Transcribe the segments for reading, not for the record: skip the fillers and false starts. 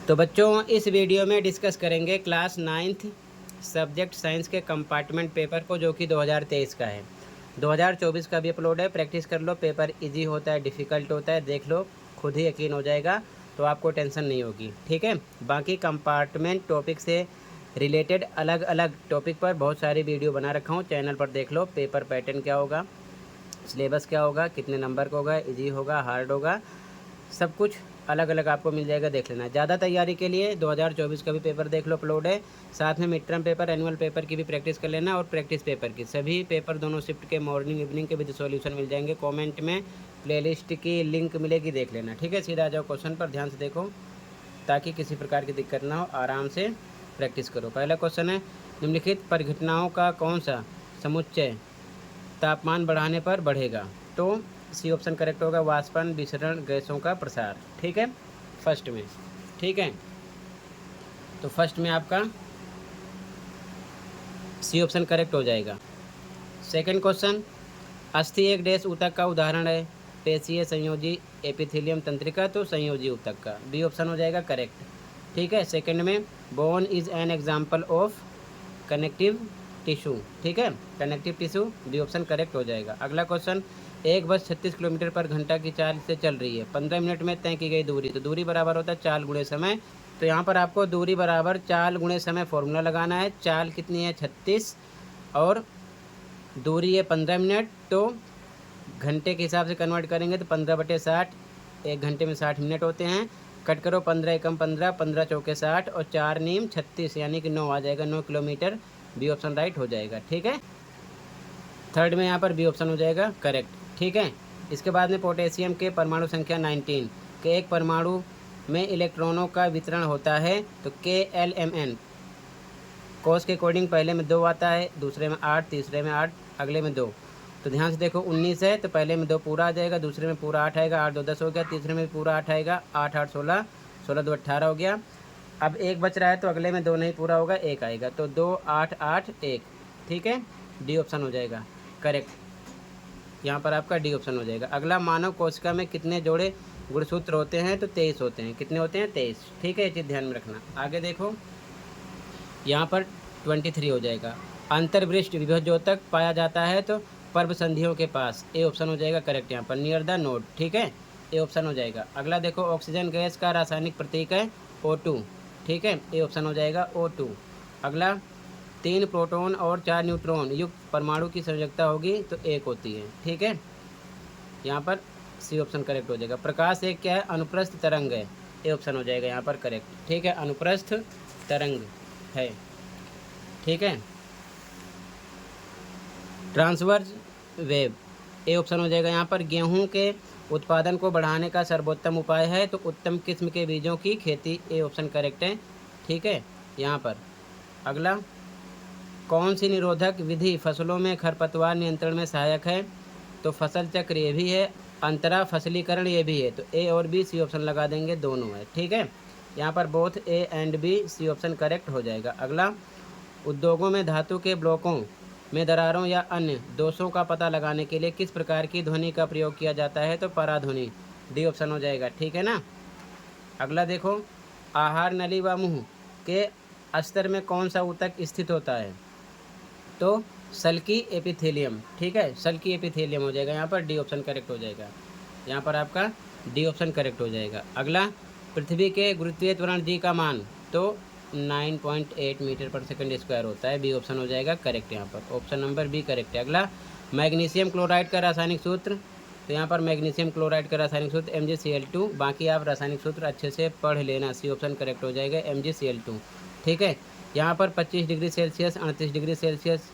तो बच्चों इस वीडियो में डिस्कस करेंगे क्लास 9th सब्जेक्ट साइंस के कंपार्टमेंट पेपर को, जो कि 2023 का है। 2024 का भी अपलोड है, प्रैक्टिस कर लो। पेपर इजी होता है, डिफ़िकल्ट होता है, देख लो, खुद ही यकीन हो जाएगा, तो आपको टेंशन नहीं होगी। ठीक है। बाकी कंपार्टमेंट टॉपिक से रिलेटेड अलग अलग टॉपिक पर बहुत सारी वीडियो बना रखा हूँ, चैनल पर देख लो। पेपर पैटर्न क्या होगा, सिलेबस क्या होगा, कितने नंबर का होगा, इजी होगा, हार्ड होगा, सब कुछ अलग अलग आपको मिल जाएगा, देख लेना। ज़्यादा तैयारी के लिए 2024 का भी पेपर देख लो, अपलोड है। साथ में mid term paper, annual paper की भी प्रैक्टिस कर लेना, और प्रैक्टिस पेपर की सभी पेपर दोनों शिफ्ट के मॉर्निंग इवनिंग के विद सॉल्यूशन मिल जाएंगे। कमेंट में प्लेलिस्ट की लिंक मिलेगी, देख लेना। ठीक है, सीधा आ जाओ क्वेश्चन पर, ध्यान से देखो ताकि किसी प्रकार की दिक्कत ना हो, आराम से प्रैक्टिस करो। पहला क्वेश्चन है, निम्नलिखित परिघटनाओं का कौन सा समुच्चय तापमान बढ़ाने पर बढ़ेगा? तो सी ऑप्शन करेक्ट होगा, वाष्पन, विसरण, गैसों का प्रसार। ठीक है, फर्स्ट में। ठीक है, तो फर्स्ट में आपका सी ऑप्शन करेक्ट हो जाएगा। सेकंड क्वेश्चन, अस्थि एक डैश ऊतक का उदाहरण है, पेशीय, संयोजी, एपिथेलियम तंत्रिका, तो संयोजी ऊतक का बी ऑप्शन हो जाएगा करेक्ट। ठीक है, सेकंड में bone is an example of connective tissue. ठीक है, connective tissue, B option correct हो जाएगा। अगला क्वेश्चन, एक बस 36 किलोमीटर पर घंटा की चाल से चल रही है, 15 मिनट में तय की गई दूरी, तो दूरी बराबर होता है चाल गुणे समय। तो यहाँ पर आपको दूरी बराबर चाल गुणे समय फॉर्मूला लगाना है। चाल कितनी है 36 और दूरी है 15 मिनट, तो घंटे के हिसाब से कन्वर्ट करेंगे तो 15/60, एक घंटे में 60 मिनट होते हैं। कट करो, 15 एकम 15, 15 चौके 60 और 4 नीम 36, यानी कि 9 आ जाएगा, 9 किलोमीटर। बी ऑप्शन राइट हो जाएगा। ठीक है, थर्ड में यहाँ पर बी ऑप्शन हो जाएगा करेक्ट। ठीक है, इसके बाद में पोटेशियम के परमाणु संख्या 19 के एक परमाणु में इलेक्ट्रॉनों का वितरण होता है, तो KLMN कोस के अकॉर्डिंग पहले में 2 आता है, दूसरे में 8, तीसरे में 8, अगले में 2। तो ध्यान से देखो, 19 है तो पहले में 2 पूरा आ जाएगा, दूसरे में पूरा 8 आएगा, 8 2 10 हो गया, तीसरे में भी पूरा 8 आएगा, 8 8 16, 16 2 18 हो गया। अब एक बच रहा है तो अगले में 2 नहीं पूरा होगा, 1 आएगा, तो 2 8 8 1। ठीक है, डी ऑप्शन हो जाएगा करेक्ट। यहाँ पर आपका डी ऑप्शन हो जाएगा। अगला, मानव कोशिका में कितने जोड़े गुणसूत्र होते हैं? तो 23 होते हैं। कितने होते हैं? 23। ठीक है, ये चीज़ ध्यान में रखना। आगे देखो, यहाँ पर 23 हो जाएगा। अंतर्वृष्ट विभवद्योतक पाया जाता है, तो पर्व संधियों के पास, ए ऑप्शन हो जाएगा करेक्ट। यहाँ पर नियर द नोड। ठीक है, ए ऑप्शन हो जाएगा। अगला देखो, ऑक्सीजन गैस का रासायनिक प्रतीक है O2। ठीक है, ए ऑप्शन हो जाएगा O2। अगला, 3 प्रोटॉन और 4 न्यूट्रॉन युक्त परमाणु की संयोजकता होगी, तो 1 होती है। ठीक है, यहाँ पर सी ऑप्शन करेक्ट हो जाएगा। प्रकाश एक क्या है? अनुप्रस्थ तरंग है, ए ऑप्शन हो जाएगा यहाँ पर करेक्ट। ठीक है, अनुप्रस्थ तरंग है। ठीक है, ट्रांसवर्स वेव, ए ऑप्शन हो जाएगा यहाँ पर। गेहूं के उत्पादन को बढ़ाने का सर्वोत्तम उपाय है, तो उत्तम किस्म के बीजों की खेती, ए ऑप्शन करेक्ट है। ठीक है, यहाँ पर अगला, कौन सी निरोधक विधि फसलों में खरपतवार नियंत्रण में सहायक है? तो फसल चक्र ये भी है, अंतरा फसलीकरण ये भी है, तो ए और बी, सी ऑप्शन लगा देंगे, दोनों है। ठीक है, यहाँ पर both A and B, C option correct हो जाएगा। अगला, उद्योगों में धातु के ब्लॉकों में दरारों या अन्य दोषों का पता लगाने के लिए किस प्रकार की ध्वनि का प्रयोग किया जाता है? तो पराध्वनि, डी ऑप्शन हो जाएगा। ठीक है ना। अगला देखो, आहार नली व मुंह के अस्तर में कौन सा ऊतक स्थित होता है? तो सल्की एपिथेलियम। ठीक है, सल्की एपिथेलियम हो जाएगा यहाँ पर, डी ऑप्शन करेक्ट हो जाएगा। यहाँ पर आपका डी ऑप्शन करेक्ट हो जाएगा। अगला, पृथ्वी के गुरुत्वीय त्वरण जी का मान, तो 9.8 मीटर पर सेकंड स्क्वायर होता है, बी ऑप्शन हो जाएगा करेक्ट। यहाँ पर ऑप्शन नंबर बी करेक्ट है। अगला, मैग्नीशियम क्लोराइड का रासायनिक सूत्र, तो यहाँ पर मैग्नीशियम क्लोराइड का रासायनिक सूत्र MgCl2। बाकी आप रासायनिक सूत्र अच्छे से पढ़ लेना, सी ऑप्शन करेक्ट हो जाएगा MgCl2। ठीक है, यहाँ पर 25 डिग्री सेल्सियस, 38 डिग्री सेल्सियस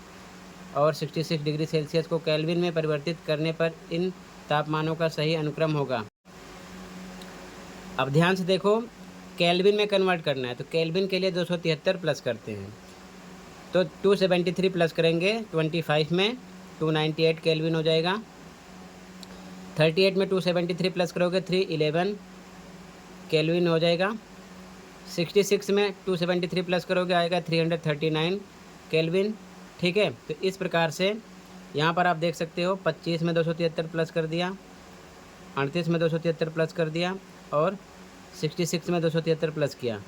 और 66 डिग्री सेल्सियस को केल्विन में परिवर्तित करने पर इन तापमानों का सही अनुक्रम होगा। अब ध्यान से देखो, केल्विन में कन्वर्ट करना है, तो केल्विन के लिए 273 प्लस करते हैं, तो 273 प्लस करेंगे 25 में, 298 केल्विन हो जाएगा। 38 में 273 प्लस करोगे 311 केल्विन हो जाएगा। 66 में 273 प्लस करोगे आएगा 339 केल्विन। ठीक है, तो इस प्रकार से यहाँ पर आप देख सकते हो, 25 में 273 प्लस कर दिया, 38 में 273 प्लस कर दिया, और 66 में 273 प्लस किया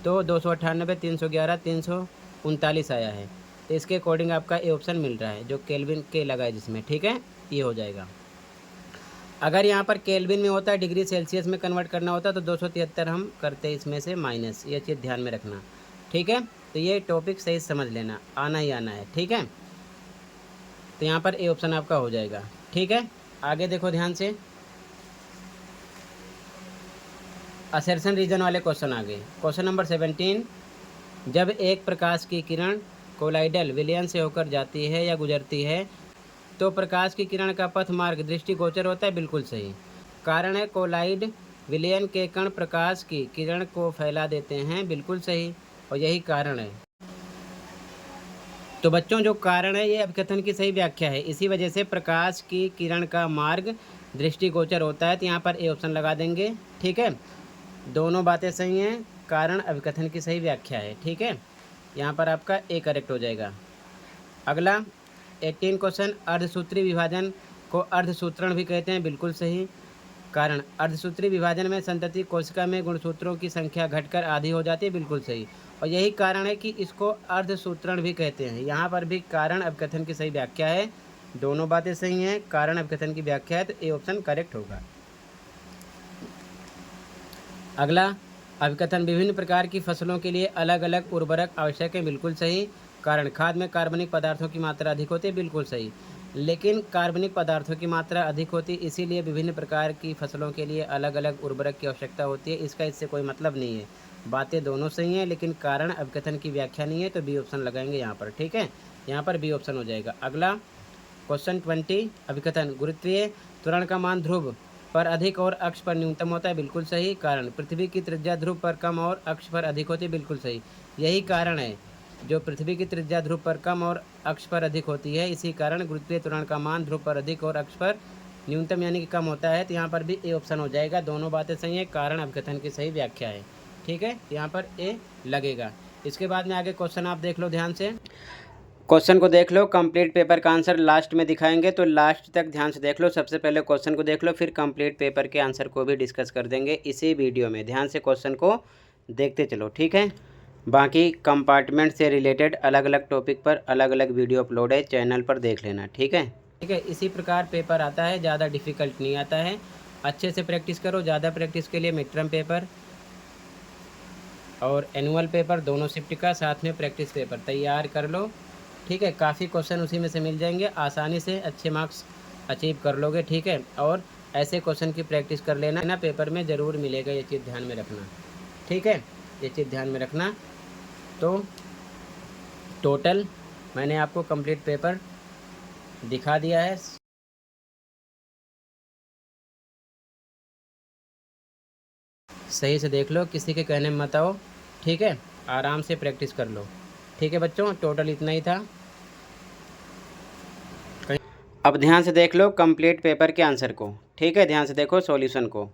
तो 298, 311, 339 आया है। तो इसके अकॉर्डिंग आपका ए ऑप्शन मिल रहा है, जो केल्विन के लगा है जिसमें, ठीक है, ये हो जाएगा। अगर यहाँ पर केल्विन में होता है, डिग्री सेल्सियस में कन्वर्ट करना होता तो 273 हम करते इसमें से माइनस, ये चीज़ ध्यान में रखना, ठीक है। तो ये टॉपिक सही समझ लेना, आना ही आना है, ठीक है। तो यहाँ पर ए ऑप्शन आपका हो जाएगा, ठीक है। आगे देखो ध्यान से, असर्शन रीजन वाले क्वेश्चन आ गए। क्वेश्चन नंबर 17, जब एक प्रकाश की किरण कोलाइडल विलयन से होकर जाती है या गुजरती है तो प्रकाश की किरण का पथ मार्ग दृष्टिगोचर होता है, बिल्कुल सही। कारण है कोलाइड विलयन के कण प्रकाश की किरण को फैला देते हैं, बिल्कुल सही, और यही कारण है। तो बच्चों जो कारण है ये अभिकथन की सही व्याख्या है, इसी वजह से प्रकाश की किरण का मार्ग दृष्टिगोचर होता है, तो यहाँ पर ए ऑप्शन लगा देंगे, ठीक है। दोनों बातें सही हैं, कारण अभिकथन की सही व्याख्या है, ठीक है। यहाँ पर आपका ए करेक्ट हो जाएगा। अगला 18 क्वेश्चन, अर्धसूत्री विभाजन को अर्धसूत्रण भी कहते हैं, बिल्कुल सही। कारण अर्धसूत्री विभाजन में संतति कोशिका में गुणसूत्रों की संख्या घटकर आधी हो जाती है, बिल्कुल सही, और यही कारण है कि इसको अर्धसूत्रण भी कहते हैं। यहाँ पर भी कारण अभिकथन की सही व्याख्या है, दोनों बातें सही हैं, कारण अभिकथन की व्याख्या है, तो ए ऑप्शन करेक्ट होगा। अगला अभिकथन, विभिन्न प्रकार की फसलों के लिए अलग अलग उर्वरक आवश्यक है, बिल्कुल सही। कारण खाद में कार्बनिक पदार्थों की मात्रा अधिक होती है, बिल्कुल सही, लेकिन कार्बनिक पदार्थों की मात्रा अधिक होती है, इसीलिए विभिन्न प्रकार की फसलों के लिए अलग अलग उर्वरक की आवश्यकता होती है, इसका इससे कोई मतलब नहीं है। बातें दोनों सही हैं, लेकिन कारण अभिकथन की व्याख्या नहीं है, तो बी ऑप्शन लगाएंगे यहाँ पर, ठीक है। यहाँ पर बी ऑप्शन हो जाएगा। अगला क्वेश्चन 20, अभिकथन, गुरुत्वीय त्वरण का मान ध्रुव पर अधिक और अक्ष पर न्यूनतम होता है, बिल्कुल सही। कारण पृथ्वी की त्रिज्या ध्रुव पर कम और अक्ष पर अधिक होती है, बिल्कुल सही, यही कारण है, जो पृथ्वी की त्रिज्या ध्रुव पर कम और अक्ष पर अधिक होती है, इसी कारण गुरुत्वीय त्वरण का मान ध्रुव पर अधिक और अक्ष पर न्यूनतम यानी कि कम होता है, तो यहाँ पर भी ए ऑप्शन हो जाएगा। दोनों बातें सही है, कारण अभिकथन की सही व्याख्या है, ठीक है, यहाँ पर ए लगेगा। इसके बाद में आगे क्वेश्चन आप देख लो ध्यान से, क्वेश्चन को देख लो, कंप्लीट पेपर का आंसर लास्ट में दिखाएंगे, तो लास्ट तक ध्यान से देख लो। सबसे पहले क्वेश्चन को देख लो, फिर कंप्लीट पेपर के आंसर को भी डिस्कस कर देंगे इसी वीडियो में। ध्यान से क्वेश्चन को देखते चलो, ठीक है। बाकी कंपार्टमेंट से रिलेटेड अलग अलग टॉपिक पर अलग अलग वीडियो अपलोड है, चैनल पर देख लेना, ठीक है, ठीक है। इसी प्रकार पेपर आता है, ज़्यादा डिफ़िकल्ट नहीं आता है, अच्छे से प्रैक्टिस करो। ज़्यादा प्रैक्टिस के लिए मिड टर्म पेपर और एनुअल पेपर दोनों शिफ्ट का साथ में प्रैक्टिस पेपर तैयार कर लो, ठीक है। काफ़ी क्वेश्चन उसी में से मिल जाएंगे, आसानी से अच्छे मार्क्स अचीव कर लोगे, ठीक है। और ऐसे क्वेश्चन की प्रैक्टिस कर लेना ना, पेपर में ज़रूर मिलेगा, ये चीज़ ध्यान में रखना, ठीक है, ये चीज़ ध्यान में रखना। तो टोटल मैंने आपको कंप्लीट पेपर दिखा दिया है, सही से देख लो, किसी के कहने में मत आओ, ठीक है, आराम से प्रैक्टिस कर लो, ठीक है बच्चों। टोटल इतना ही था। अब ध्यान से देख लो कंप्लीट पेपर के आंसर को, ठीक है, ध्यान से देखो सॉल्यूशन को।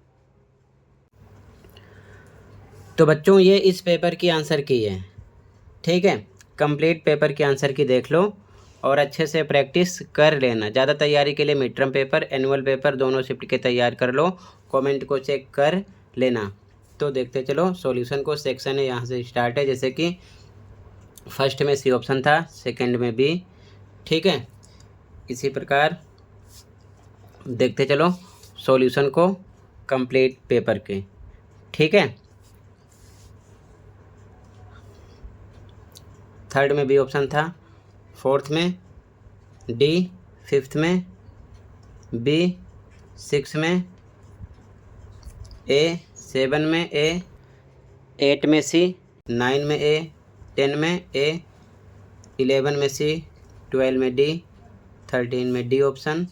तो बच्चों ये इस पेपर की आंसर की है, ठीक है, कंप्लीट पेपर के आंसर की देख लो और अच्छे से प्रैक्टिस कर लेना। ज़्यादा तैयारी के लिए mid term paper annual paper दोनों शिफ्ट के तैयार कर लो, कमेंट को चेक कर लेना। तो देखते चलो सॉल्यूशन को, सेक्शन है यहाँ से स्टार्ट है, जैसे कि फर्स्ट में सी ऑप्शन था, सेकंड में बी, ठीक है। इसी प्रकार देखते चलो सॉल्यूशन को कंप्लीट पेपर के, ठीक है। थर्ड में बी ऑप्शन था, फोर्थ में डी, फिफ्थ में बी, सिक्स में ए, सेवन में ए, एट में सी, नाइन में ए, 10 में ए, 11 में सी, 12 में डी, 13 में डी ऑप्शन,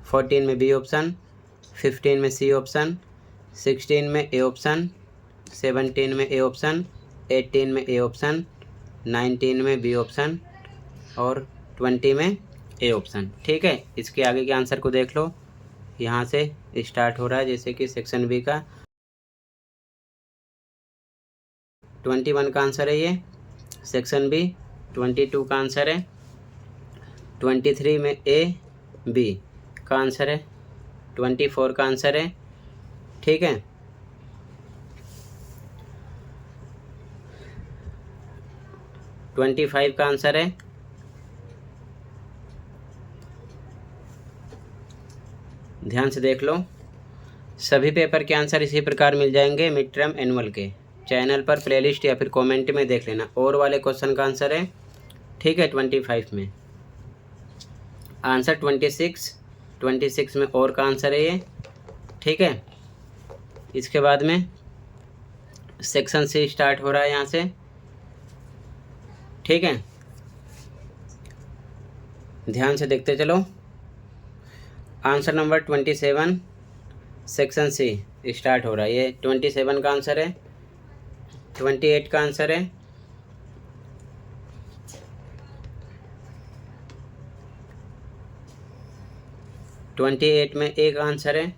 14 में बी ऑप्शन, 15 में सी ऑप्शन, 16 में ए ऑप्शन, 17 में ए ऑप्शन, 18 में ए ऑप्शन, 19 में बी ऑप्शन और 20 में ए ऑप्शन, ठीक है। इसके आगे के आंसर को देख लो, यहाँ से स्टार्ट हो रहा है, जैसे कि सेक्शन बी का 21 का आंसर है ये, सेक्शन बी 22 का आंसर है, 23 में ए बी का आंसर है, 24 का आंसर है, ठीक है। 25 का आंसर है। ध्यान से देख लो। सभी पेपर के आंसर इसी प्रकार मिल जाएंगे मिड टर्म एनुअल के। चैनल पर प्लेलिस्ट या फिर कमेंट में देख लेना। और वाले क्वेश्चन का आंसर है, ठीक है, 25 में आंसर 26 में और का आंसर है ये, ठीक है। इसके बाद में सेक्शन सी स्टार्ट हो रहा है यहाँ से, ठीक है। ध्यान से देखते चलो। Answer number 27 section C start हो रहा है। ये 27 का आंसर है। 28 का आंसर है। 28 में ए का आंसर है,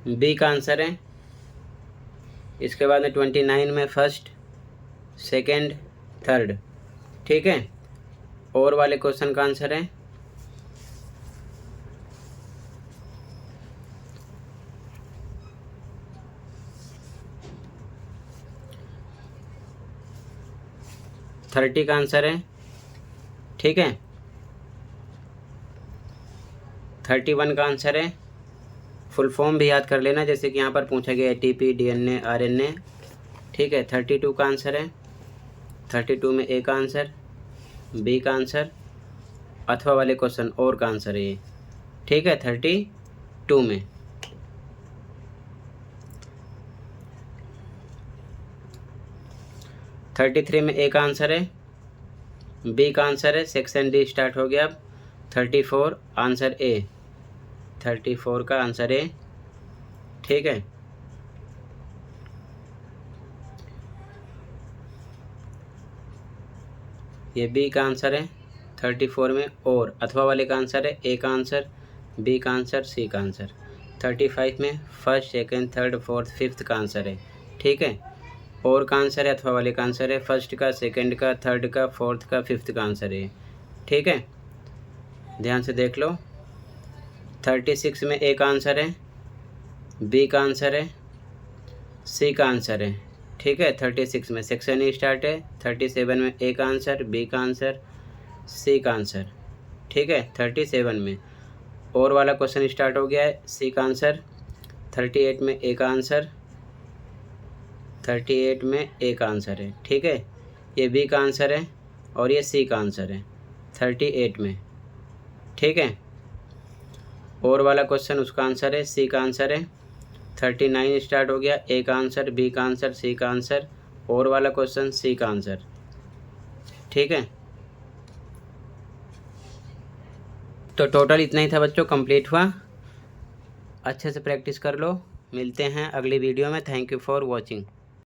बी का आंसर है। इसके बाद में 29 में फर्स्ट, सेकंड, थर्ड, ठीक है। और वाले क्वेश्चन का आंसर है, थर्टी का आंसर है, ठीक है। 31 का आंसर है। फुल फॉर्म भी याद कर लेना, जैसे कि यहाँ पर पूछा गया ATP, DNA, RNA, ठीक है। 32 का आंसर है। 32 में ए का आंसर, बी का आंसर, अथवा वाले क्वेश्चन और का आंसर है ये, ठीक है। 32 में 33 में ए का आंसर है, बी का आंसर है। सेक्शन डी स्टार्ट हो गया अब। 34 आंसर ए, 34 का आंसर ए, ठीक है। ये बी का आंसर है। 34 में और अथवा वाले का आंसर है, ए का आंसर, बी का आंसर, सी का आंसर। 35 में first, second, third, fourth, fifth का आंसर है, ठीक है। और का आंसर है, अथवा वाले का आंसर है, फर्स्ट का, सेकंड का, थर्ड का, फोर्थ का, फिफ्थ का आंसर है, ठीक है। ध्यान से देख लो। 36 में ए का आंसर है, बी का आंसर है, सी का आंसर है, ठीक है। 36 में सेक्शन ई स्टार्ट है। 37 में ए का आंसर, बी का आंसर, सी का आंसर, ठीक है। 37 में और वाला क्वेश्चन स्टार्ट हो गया है, सी का आंसर। 38 में ए का आंसर, 38 में ए का आंसर है, ठीक है। ये बी का आंसर है और ये सी का आंसर है 38 में, ठीक है। और वाला क्वेश्चन उसका आंसर है, सी का आंसर है। 39 स्टार्ट हो गया, ए का आंसर, बी का आंसर, सी का आंसर, और वाला क्वेश्चन सी का आंसर, ठीक है। तो टोटल इतना ही था बच्चों, कंप्लीट हुआ। अच्छे से प्रैक्टिस कर लो। मिलते हैं अगली वीडियो में। Thank you for watching.